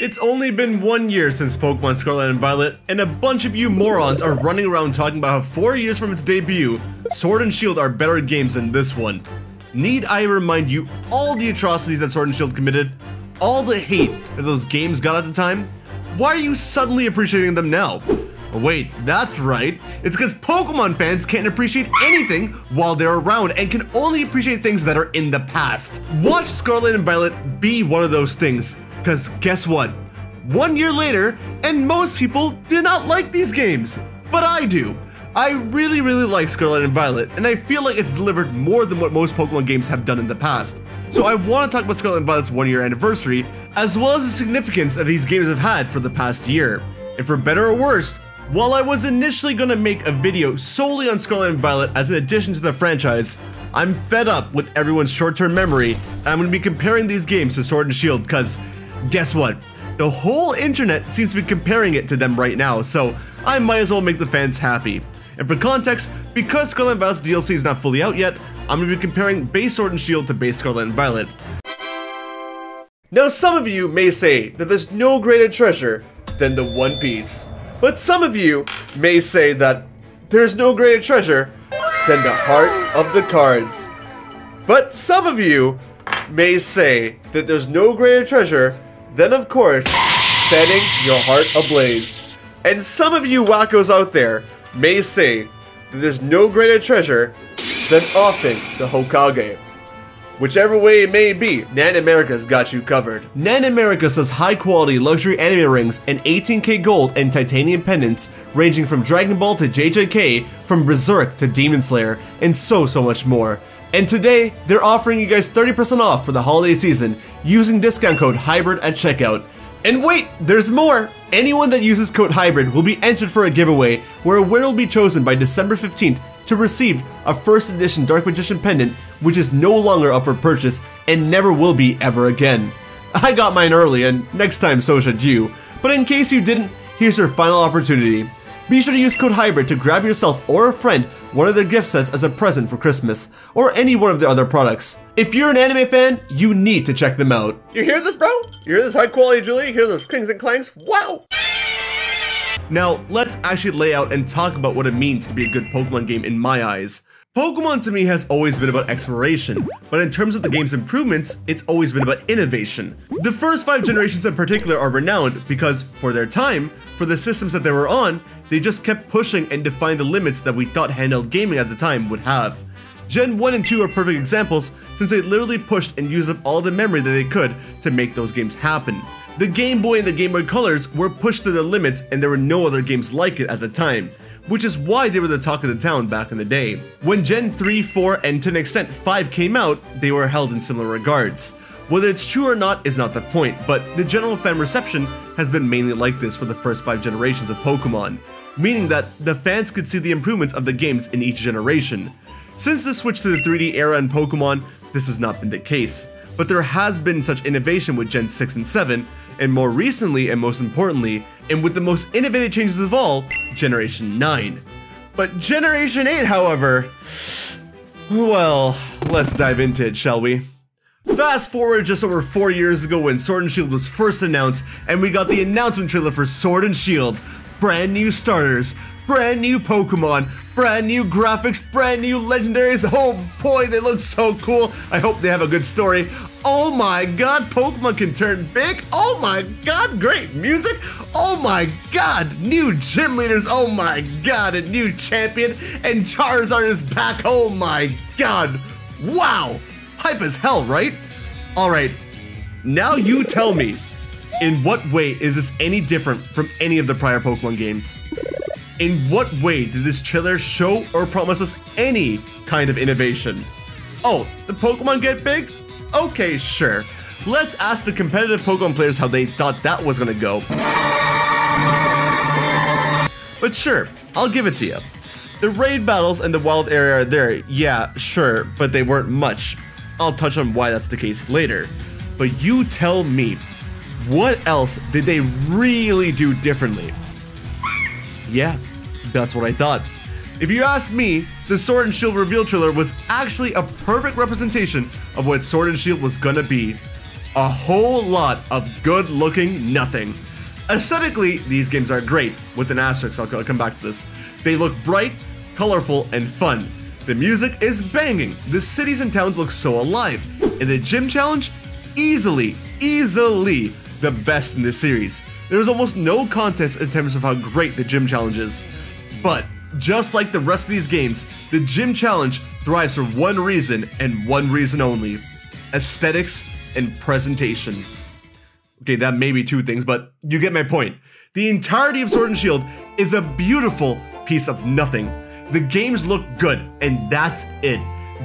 It's only been 1 year since Pokemon Scarlet and Violet, and a bunch of you morons are running around talking about how 4 years from its debut, Sword and Shield are better games than this one. Need I remind you all the atrocities that Sword and Shield committed? All the hate that those games got at the time? Why are you suddenly appreciating them now? Wait, that's right. It's because Pokemon fans can't appreciate anything while they're around and can only appreciate things that are in the past. Watch Scarlet and Violet be one of those things. Because guess what? 1 year later, and most people do not like these games. But I do. I really like Scarlet and Violet, and I feel like it's delivered more than what most Pokemon games have done in the past. So I want to talk about Scarlet and Violet's 1 year anniversary, as well as the significance that these games have had for the past year. And for better or worse, while I was initially going to make a video solely on Scarlet and Violet as an addition to the franchise, I'm fed up with everyone's short-term memory, and I'm going to be comparing these games to Sword and Shield, because guess what? The whole internet seems to be comparing it to them right now, so I might as well make the fans happy. And for context, because Scarlet and Violet's DLC is not fully out yet, I'm going to be comparing base Sword and Shield to base Scarlet and Violet. Now some of you may say that there's no greater treasure than the One Piece. But some of you may say that there's no greater treasure than the heart of the cards. But some of you may say that there's no greater treasure than, of course, setting your heart ablaze. And some of you wackos out there may say that there's no greater treasure than offing the Hokage. Whichever way it may be, Nan America's got you covered. Nan America sells high-quality luxury anime rings and 18K gold and titanium pendants ranging from Dragon Ball to JJK, from Berserk to Demon Slayer, and so much more. And today, they're offering you guys 30% off for the holiday season using discount code HYBRID at checkout. And wait, there's more! Anyone that uses code HYBRID will be entered for a giveaway where a winner will be chosen by December 15th to receive a first edition Dark Magician pendant, which is no longer up for purchase and never will be ever again. I got mine early, and next time so should you. But in case you didn't, here's your final opportunity. Be sure to use code HYBRID to grab yourself or a friend one of their gift sets as a present for Christmas, or any one of their other products. If you're an anime fan, you need to check them out. You hear this, bro? You hear this high quality jewelry? You hear those clings and clangs? Wow! Now, let's actually lay out and talk about what it means to be a good Pokemon game in my eyes. Pokemon to me has always been about exploration, but in terms of the game's improvements, it's always been about innovation. The first 5 generations in particular are renowned because, for their time, for the systems that they were on, they just kept pushing and defying the limits that we thought handheld gaming at the time would have. Gen 1 and 2 are perfect examples since they literally pushed and used up all the memory that they could to make those games happen. The Game Boy and the Game Boy Colors were pushed to their limits, and there were no other games like it at the time, which is why they were the talk of the town back in the day. When Gen 3, 4, and to an extent 5 came out, they were held in similar regards. Whether it's true or not is not the point, but the general fan reception has been mainly like this for the first 5 generations of Pokemon, meaning that the fans could see the improvements of the games in each generation. Since the switch to the 3D era in Pokemon, this has not been the case, but there has been such innovation with Gen 6 and 7, and more recently and most importantly, and with the most innovative changes of all, Generation 9. But Generation 8, however, well, let's dive into it, shall we? Fast forward just over 4 years ago when Sword and Shield was first announced, and we got the announcement trailer for Sword and Shield. Brand new starters, brand new Pokemon, brand new graphics, brand new legendaries. Oh boy, they look so cool. I hope they have a good story. Oh my god, Pokemon can turn big. Oh my god, great music. Oh my god, new gym leaders. Oh my god, a new champion. And Charizard is back. Oh my god. Wow. Hype as hell, right? Alright, now you tell me, in what way is this any different from any of the prior Pokemon games? In what way did this trailer show or promise us any kind of innovation? Oh, the Pokemon get big? Okay, sure. Let's ask the competitive Pokemon players how they thought that was gonna go. But sure, I'll give it to you. The raid battles and the wild area are there, yeah, sure, but they weren't much. I'll touch on why that's the case later. But you tell me, what else did they really do differently? Yeah, that's what I thought. If you ask me, the Sword and Shield reveal trailer was actually a perfect representation of what Sword and Shield was gonna be. A whole lot of good-looking nothing. Aesthetically, these games are great, with an asterisk, I'll come back to this. They look bright, colorful, and fun. The music is banging, the cities and towns look so alive, and the gym challenge, easily the best in this series. There's almost no contest in terms of how great the gym challenge is. But, just like the rest of these games, the gym challenge thrives for one reason and one reason only: aesthetics and presentation. Okay, that may be two things, but you get my point. The entirety of Sword and Shield is a beautiful piece of nothing. The games look good, and that's it.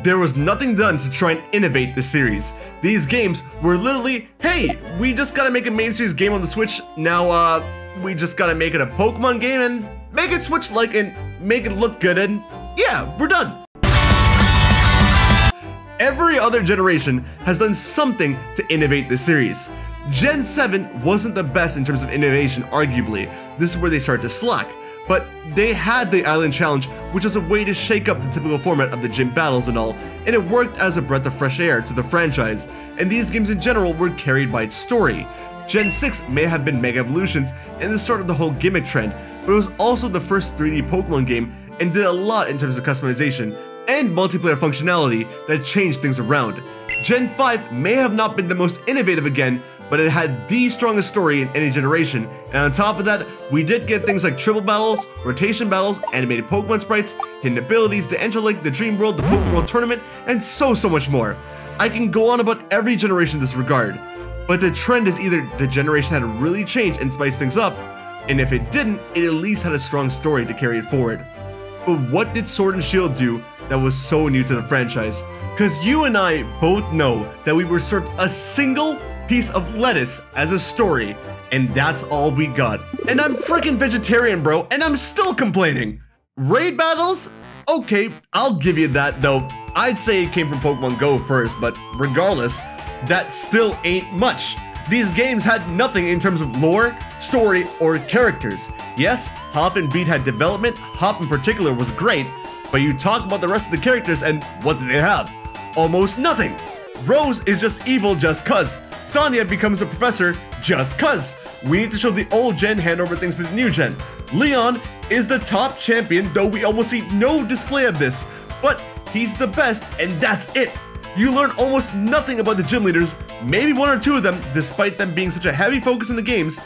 There was nothing done to try and innovate the series. These games were literally, hey, we just gotta make a main series game on the Switch, now we just gotta make it a Pokemon game and make it Switch-like and make it look good, and yeah, we're done. Every other generation has done something to innovate the series. Gen 7 wasn't the best in terms of innovation, arguably. This is where they start to slack. But they had the Island Challenge, which was a way to shake up the typical format of the gym battles and all, and it worked as a breath of fresh air to the franchise, and these games in general were carried by its story. Gen 6 may have been Mega Evolutions and the start of the whole gimmick trend, but it was also the first 3D Pokemon game and did a lot in terms of customization and multiplayer functionality that changed things around. Gen 5 may have not been the most innovative again, but it had the strongest story in any generation, and on top of that, we did get things like triple battles, rotation battles, animated Pokemon sprites, hidden abilities, the Enter Link, the Dream World, the Pokemon World Tournament, and so much more. I can go on about every generation in this regard, but the trend is either the generation had to really change and spice things up, and if it didn't, it at least had a strong story to carry it forward. But what did Sword and Shield do that was so new to the franchise? Cause you and I both know that we were served a single piece of lettuce as a story, and that's all we got. And I'm freaking vegetarian, bro, and I'm still complaining. Raid battles? Okay, I'll give you that, though. I'd say it came from Pokemon Go first, but regardless, that still ain't much. These games had nothing in terms of lore, story, or characters. Yes, Hop and Beat had development, Hop in particular was great, but you talk about the rest of the characters and what do they have? Almost nothing. Rose is just evil just cuz. Sonya becomes a professor just cuz. We need to show the old gen hand over things to the new gen. Leon is the top champion, though we almost see no display of this, but he's the best and that's it. You learn almost nothing about the gym leaders, maybe one or two of them, despite them being such a heavy focus in the games,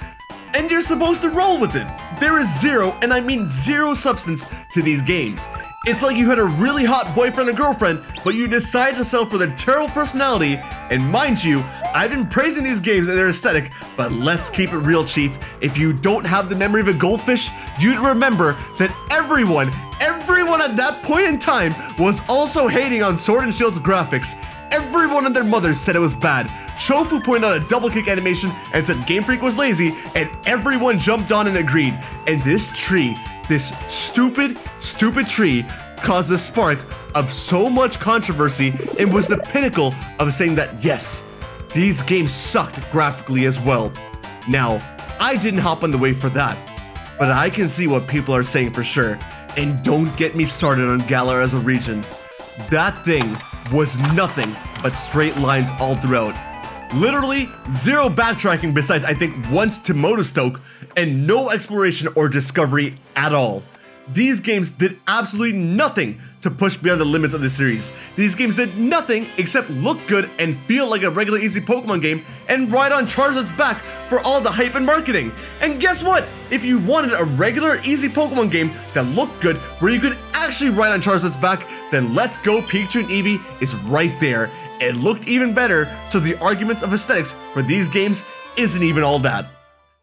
and you're supposed to roll with it. There is zero, and I mean zero substance to these games. It's like you had a really hot boyfriend or girlfriend, but you decided to settle for their terrible personality, and mind you, I've been praising these games and their aesthetic, but let's keep it real, Chief. If you don't have the memory of a goldfish, you'd remember that everyone at that point in time was also hating on Sword and Shield's graphics. Everyone and their mother said it was bad. Chofu pointed out a double kick animation and said Game Freak was lazy, and everyone jumped on and agreed. And this tree, this stupid tree, caused a spark of so much controversy and was the pinnacle of saying that yes, these games sucked graphically as well. Now, I didn't hop on the wave for that, but I can see what people are saying for sure. And don't get me started on Galar as a region. That thing was nothing but straight lines all throughout. Literally zero backtracking besides I think once to Motostoke, and no exploration or discovery at all. These games did absolutely nothing to push beyond the limits of the series. These games did nothing except look good and feel like a regular easy Pokemon game and ride on Charizard's back for all the hype and marketing. And guess what? If you wanted a regular easy Pokemon game that looked good where you could actually ride on Charizard's back, then Let's Go Pikachu and Eevee is right there. It looked even better, so the arguments of aesthetics for these games isn't even all that.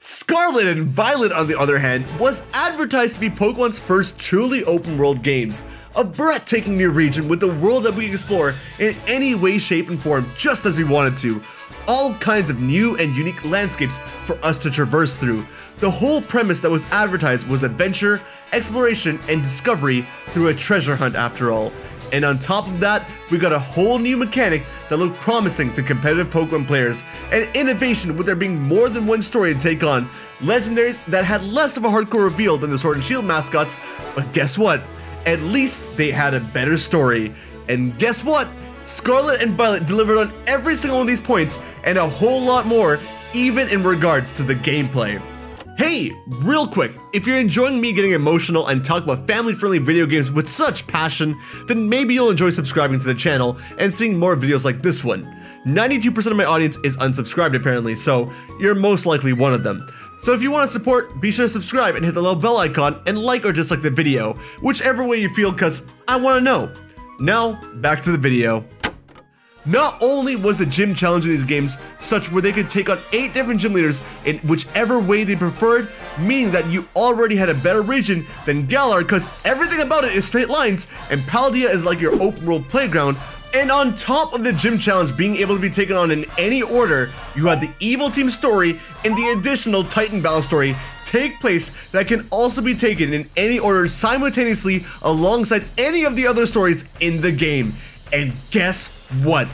Scarlet and Violet, on the other hand, was advertised to be Pokemon's first truly open world games. A breathtaking new region with a world that we can explore in any way, shape, and form just as we wanted to. All kinds of new and unique landscapes for us to traverse through. The whole premise that was advertised was adventure, exploration, and discovery through a treasure hunt after all. And on top of that, we got a whole new mechanic that looked promising to competitive Pokemon players, and innovation with there being more than one story to take on, legendaries that had less of a hardcore reveal than the Sword and Shield mascots, but guess what? At least they had a better story. And guess what? Scarlet and Violet delivered on every single one of these points and a whole lot more, even in regards to the gameplay. Hey, real quick, if you're enjoying me getting emotional and talk about family-friendly video games with such passion, then maybe you'll enjoy subscribing to the channel and seeing more videos like this one. 92% of my audience is unsubscribed apparently, so you're most likely one of them. So if you want to support, be sure to subscribe and hit the little bell icon and like or dislike the video, whichever way you feel, cause I want to know. Now, back to the video. Not only was the gym challenge in these games such where they could take on 8 different gym leaders in whichever way they preferred, meaning that you already had a better region than Galar because everything about it is straight lines, and Paldea is like your open world playground, and on top of the gym challenge being able to be taken on in any order, you had the Evil Team story and the additional Titan Battle story take place that can also be taken in any order simultaneously alongside any of the other stories in the game. And guess what?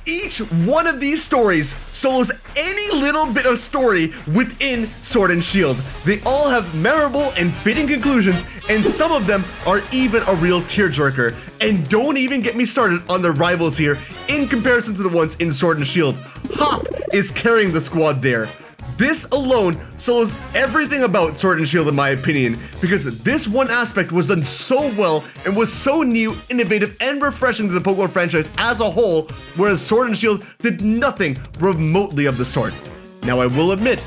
Each one of these stories solos any little bit of story within Sword and Shield. They all have memorable and fitting conclusions, and some of them are even a real tearjerker. And don't even get me started on the rivals here in comparison to the ones in Sword and Shield. Hop is carrying the squad there. This alone solos everything about Sword and Shield in my opinion, because this one aspect was done so well and was so new, innovative, and refreshing to the Pokemon franchise as a whole, whereas Sword and Shield did nothing remotely of the sort. Now I will admit,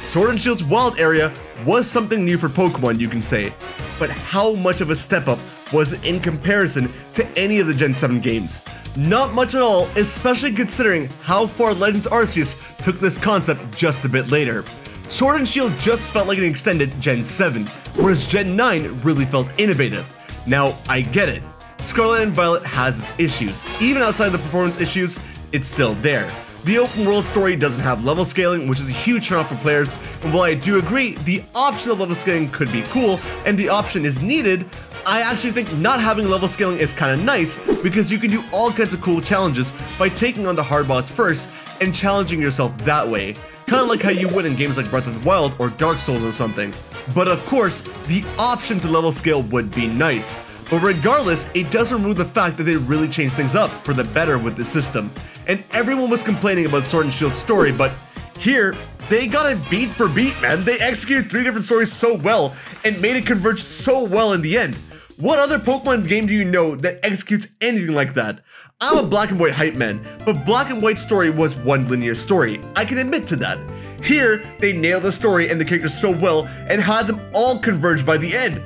Sword and Shield's wild area was something new for Pokemon, you can say, but how much of a step up was it in comparison to any of the Gen 7 games? Not much at all, especially considering how far Legends Arceus took this concept just a bit later. Sword and Shield just felt like an extended Gen 7, whereas Gen 9 really felt innovative. Now, I get it. Scarlet and Violet has its issues. Even outside the performance issues, it's still there. The open world story doesn't have level scaling, which is a huge turnoff for players, and while I do agree the option of level scaling could be cool, and the option is needed, I actually think not having level scaling is kinda nice because you can do all kinds of cool challenges by taking on the hard boss first and challenging yourself that way. Kinda like how you would in games like Breath of the Wild or Dark Souls or something. But of course, the option to level scale would be nice. But regardless, it doesn't remove the fact that they really changed things up for the better with the system. And everyone was complaining about Sword and Shield's story, but here, they got it beat for beat, man. They executed 3 different stories so well and made it converge so well in the end. What other Pokemon game do you know that executes anything like that? I'm a Black and White hype man, but Black and White's story was one linear story. I can admit to that. Here, they nailed the story and the characters so well and had them all converge by the end.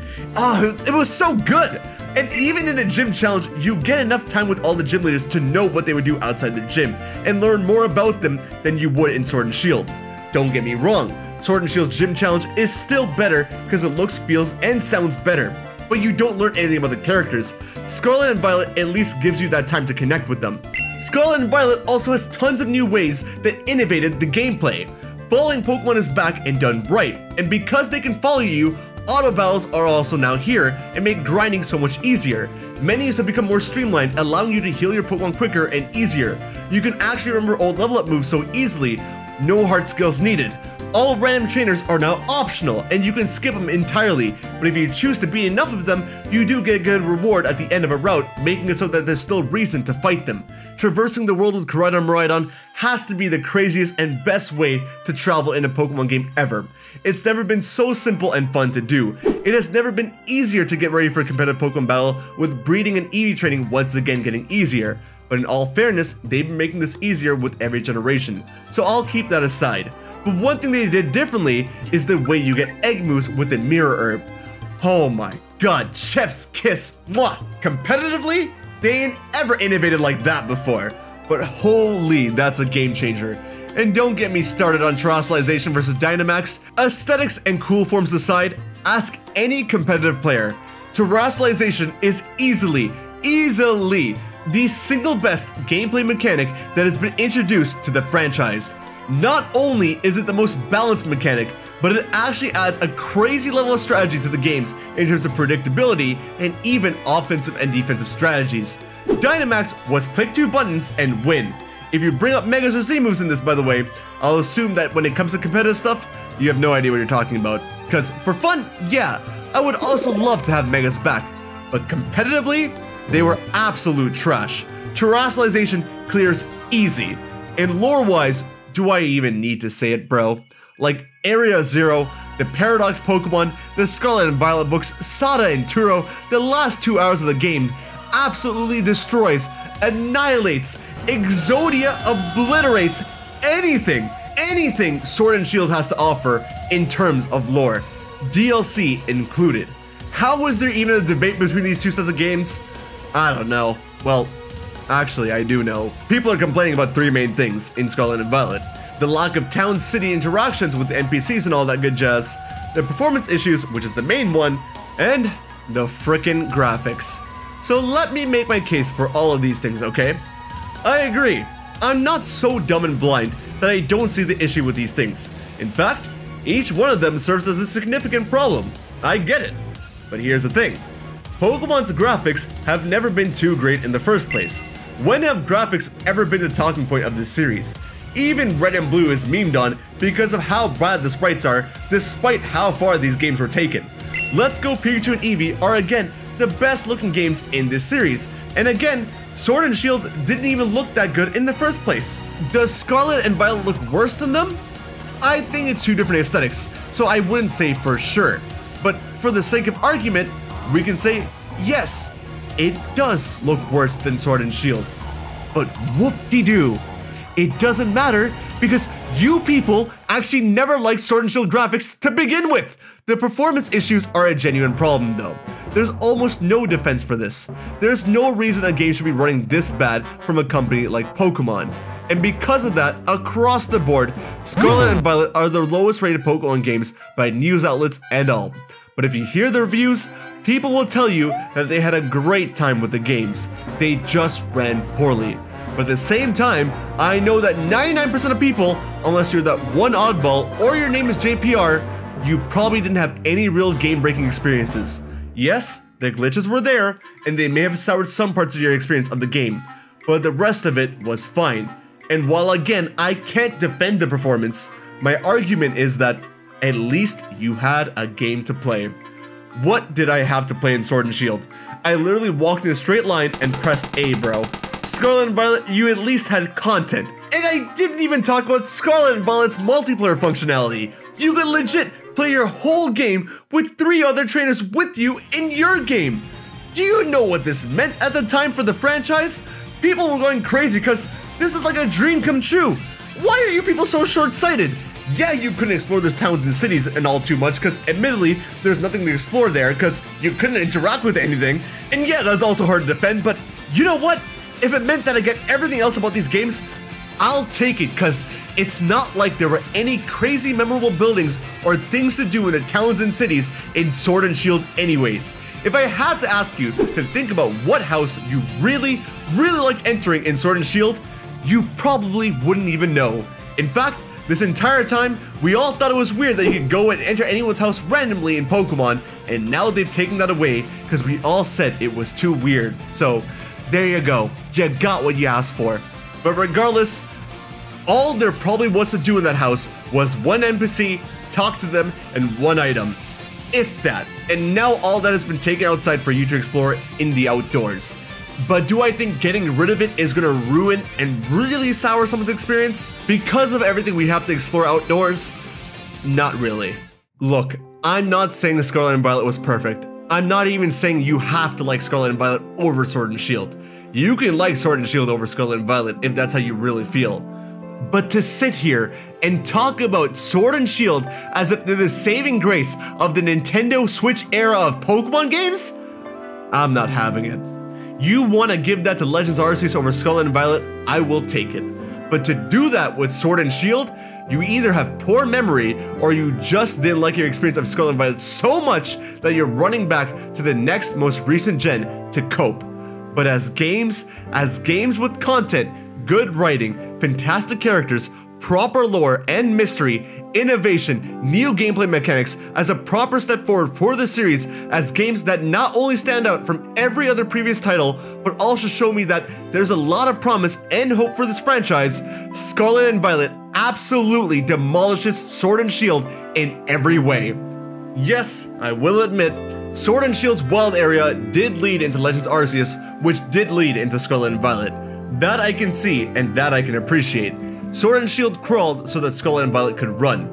It was so good. And even in the gym challenge, you get enough time with all the gym leaders to know what they would do outside the gym and learn more about them than you would in Sword and Shield. Don't get me wrong, Sword and Shield's gym challenge is still better because it looks, feels, and sounds better, but you don't learn anything about the characters. Scarlet and Violet at least gives you that time to connect with them. Scarlet and Violet also has tons of new ways that innovated the gameplay. Following Pokemon is back and done right, and because they can follow you, auto battles are also now here and make grinding so much easier. Menus have become more streamlined, allowing you to heal your Pokemon quicker and easier. You can actually remember old level up moves so easily, no hard skills needed. All random trainers are now optional and you can skip them entirely, but if you choose to beat enough of them, you do get a good reward at the end of a route, making it so that there's still reason to fight them. Traversing the world with Koraidon Miraidon has to be the craziest and best way to travel in a Pokemon game ever. It's never been so simple and fun to do. It has never been easier to get ready for a competitive Pokemon battle, with breeding and EV training once again getting easier. But in all fairness, they've been making this easier with every generation, so I'll keep that aside. But one thing they did differently is the way you get egg moves within Mirror Herb. Oh my god, chef's kiss, mwah! Competitively, they ain't ever innovated like that before. But holy, that's a game changer. And don't get me started on Terrestrialization versus Dynamax. Aesthetics and cool forms aside, ask any competitive player. Terrestrialization is easily the single best gameplay mechanic that has been introduced to the franchise. Not only is it the most balanced mechanic, but it actually adds a crazy level of strategy to the games in terms of predictability and even offensive and defensive strategies. Dynamax was click 2 buttons and win. If you bring up Megas or Z moves in this, by the way, I'll assume that when it comes to competitive stuff, you have no idea what you're talking about. Because for fun, yeah, I would also love to have Megas back, but competitively, they were absolute trash. terrestrialization clears easy. And lore-wise, do I even need to say it, bro? Like Area Zero, the Paradox Pokemon, the Scarlet and Violet books, Sada and Turo, the last 2 hours of the game absolutely destroys, annihilates, Exodia obliterates anything Sword and Shield has to offer in terms of lore, DLC included. How is there even a debate between these two sets of games? I don't know. Well, actually I do know. People are complaining about 3 main things in Scarlet and Violet. The lack of town-city interactions with NPCs and all that good jazz, the performance issues, which is the main one, and the frickin' graphics. So let me make my case for all of these things, okay? I agree. I'm not so dumb and blind that I don't see the issue with these things. In fact, each one of them serves as a significant problem. I get it. But here's the thing. Pokemon's graphics have never been too great in the first place. When have graphics ever been the talking point of this series? Even Red and Blue is memed on because of how bad the sprites are, despite how far these games were taken. Let's Go Pikachu and Eevee are again the best looking games in this series, and again, Sword and Shield didn't even look that good in the first place. Does Scarlet and Violet look worse than them? I think it's 2 different aesthetics, so I wouldn't say for sure. But for the sake of argument, we can say yes, it does look worse than Sword and Shield. But whoop-de-doo, it doesn't matter because you people actually never liked Sword and Shield graphics to begin with. The performance issues are a genuine problem though. There's almost no defense for this. There's no reason a game should be running this bad from a company like Pokemon. And because of that, across the board, Scarlet and Violet are the lowest rated Pokemon games by news outlets and all. But if you hear the reviews, people will tell you that they had a great time with the games. They just ran poorly. But at the same time, I know that 99% of people, unless you're that one oddball or your name is JPR, you probably didn't have any real game-breaking experiences. Yes, the glitches were there, and they may have soured some parts of your experience of the game, but the rest of it was fine. And while again, I can't defend the performance, my argument is that at least you had a game to play. What did I have to play in Sword and Shield? I literally walked in a straight line and pressed A, bro. Scarlet and Violet, you at least had content. And I didn't even talk about Scarlet and Violet's multiplayer functionality. You could legit play your whole game with 3 other trainers with you in your game. Do you know what this meant at the time for the franchise? People were going crazy because this is like a dream come true. Why are you people so short-sighted? Yeah, you couldn't explore those towns and cities and all too much because admittedly, there's nothing to explore there because you couldn't interact with anything. And yeah, that's also hard to defend, but you know what? If it meant that I get everything else about these games, I'll take it because it's not like there were any crazy memorable buildings or things to do in the towns and cities in Sword and Shield anyways. If I had to ask you to think about what house you really liked entering in Sword and Shield, you probably wouldn't even know. In fact, this entire time, we all thought it was weird that you could go and enter anyone's house randomly in Pokemon, and now they've taken that away because we all said it was too weird. So, there you go. You got what you asked for. But regardless, all there probably was to do in that house was one NPC, talk to them, and one item. If that. And now all that has been taken outside for you to explore in the outdoors. But do I think getting rid of it is gonna ruin and really sour someone's experience? Because of everything we have to explore outdoors? Not really. Look, I'm not saying the Scarlet and Violet was perfect. I'm not even saying you have to like Scarlet and Violet over Sword and Shield. You can like Sword and Shield over Scarlet and Violet if that's how you really feel. But to sit here and talk about Sword and Shield as if they're the saving grace of the Nintendo Switch era of Pokemon games? I'm not having it. You want to give that to Legends Arceus over Scarlet and Violet, I will take it. But to do that with Sword and Shield, you either have poor memory or you just didn't like your experience of Scarlet and Violet so much that you're running back to the next most recent gen to cope. But as games with content, good writing, fantastic characters, proper lore and mystery, innovation, new gameplay mechanics as a proper step forward for the series as games that not only stand out from every other previous title, but also show me that there's a lot of promise and hope for this franchise, Scarlet and Violet absolutely demolishes Sword and Shield in every way. Yes, I will admit, Sword and Shield's wild area did lead into Legends Arceus, which did lead into Scarlet and Violet. That I can see, and that I can appreciate. Sword and Shield crawled so that Scarlet and Violet could run.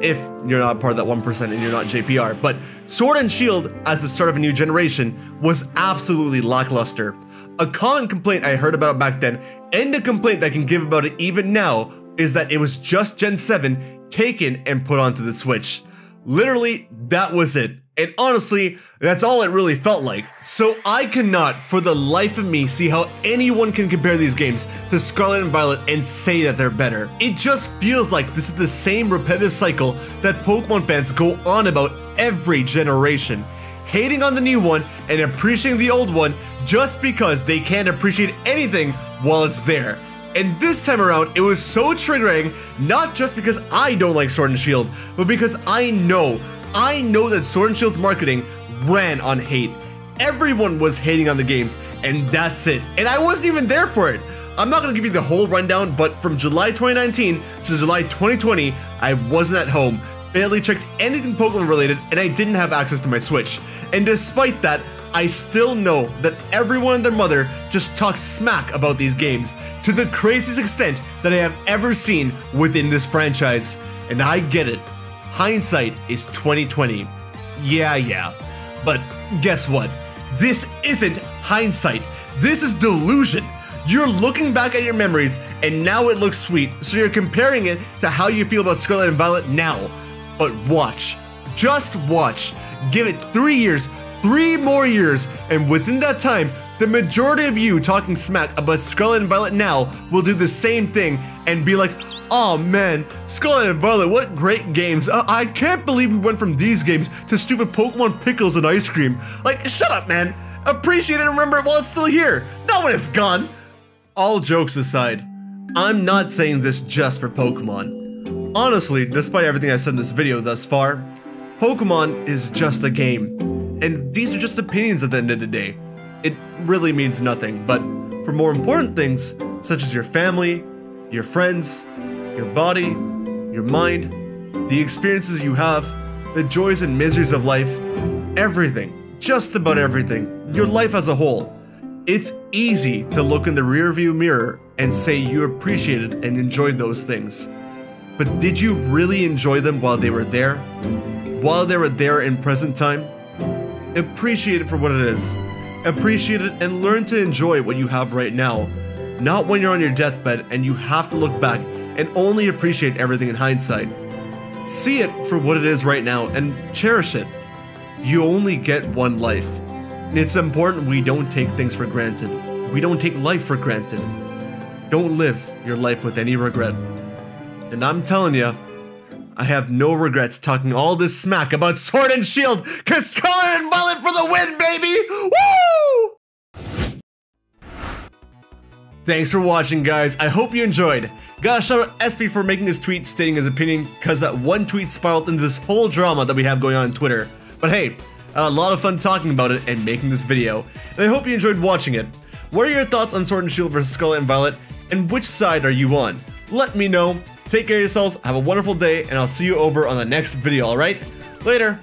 If you're not part of that 1% and you're not JPR, but Sword and Shield, as the start of a new generation, was absolutely lackluster. A common complaint I heard about it back then, and a complaint that I can give about it even now, is that it was just Gen 7 taken and put onto the Switch. Literally, that was it. And honestly, that's all it really felt like. So I cannot, for the life of me, see how anyone can compare these games to Scarlet and Violet and say that they're better. It just feels like this is the same repetitive cycle that Pokemon fans go on about every generation. Hating on the new one and appreciating the old one just because they can't appreciate anything while it's there. And this time around, it was so triggering, not just because I don't like Sword and Shield, but because I know that Sword and Shield's marketing ran on hate. Everyone was hating on the games, and that's it. And I wasn't even there for it. I'm not gonna give you the whole rundown, but from July 2019 to July 2020, I wasn't at home, barely checked anything Pokemon related, and I didn't have access to my Switch. And despite that, I still know that everyone and their mother just talks smack about these games to the craziest extent that I have ever seen within this franchise. And I get it. Hindsight is 2020. Yeah. But guess what? This isn't hindsight. This is delusion. You're looking back at your memories and now it looks sweet, so you're comparing it to how you feel about Scarlet and Violet now. But watch. Just watch. Give it 3 years, 3 more years, and within that time, the majority of you talking smack about Scarlet and Violet now will do the same thing and be like, oh man, Scarlet and Violet, what great games. I can't believe we went from these games to stupid Pokemon pickles and ice cream. Like, shut up, man. Appreciate it and remember it while it's still here, not when it's gone. All jokes aside, I'm not saying this just for Pokemon. Honestly, despite everything I've said in this video thus far, Pokemon is just a game. And these are just opinions at the end of the day. It really means nothing, but for more important things, such as your family, your friends, your body, your mind, the experiences you have, the joys and miseries of life, everything, just about everything, your life as a whole. It's easy to look in the rearview mirror and say you appreciated and enjoyed those things. But did you really enjoy them while they were there? While they were there in present time? Appreciate it for what it is. Appreciate it and learn to enjoy what you have right now. Not when you're on your deathbed and you have to look back and only appreciate everything in hindsight. See it for what it is right now and cherish it. You only get one life. It's important we don't take things for granted. We don't take life for granted. Don't live your life with any regret. And I'm telling you, I have no regrets talking all this smack about Sword and Shield, cause Scarlet and Violet for the win, baby! Woo! Thanks for watching, guys. I hope you enjoyed. Gotta shout out SP for making this tweet stating his opinion, cause that one tweet spiraled into this whole drama that we have going on on Twitter. But hey, I had a lot of fun talking about it and making this video, and I hope you enjoyed watching it. What are your thoughts on Sword and Shield versus Scarlet and Violet, and which side are you on? Let me know. Take care of yourselves, have a wonderful day, and I'll see you over on the next video, alright? Later!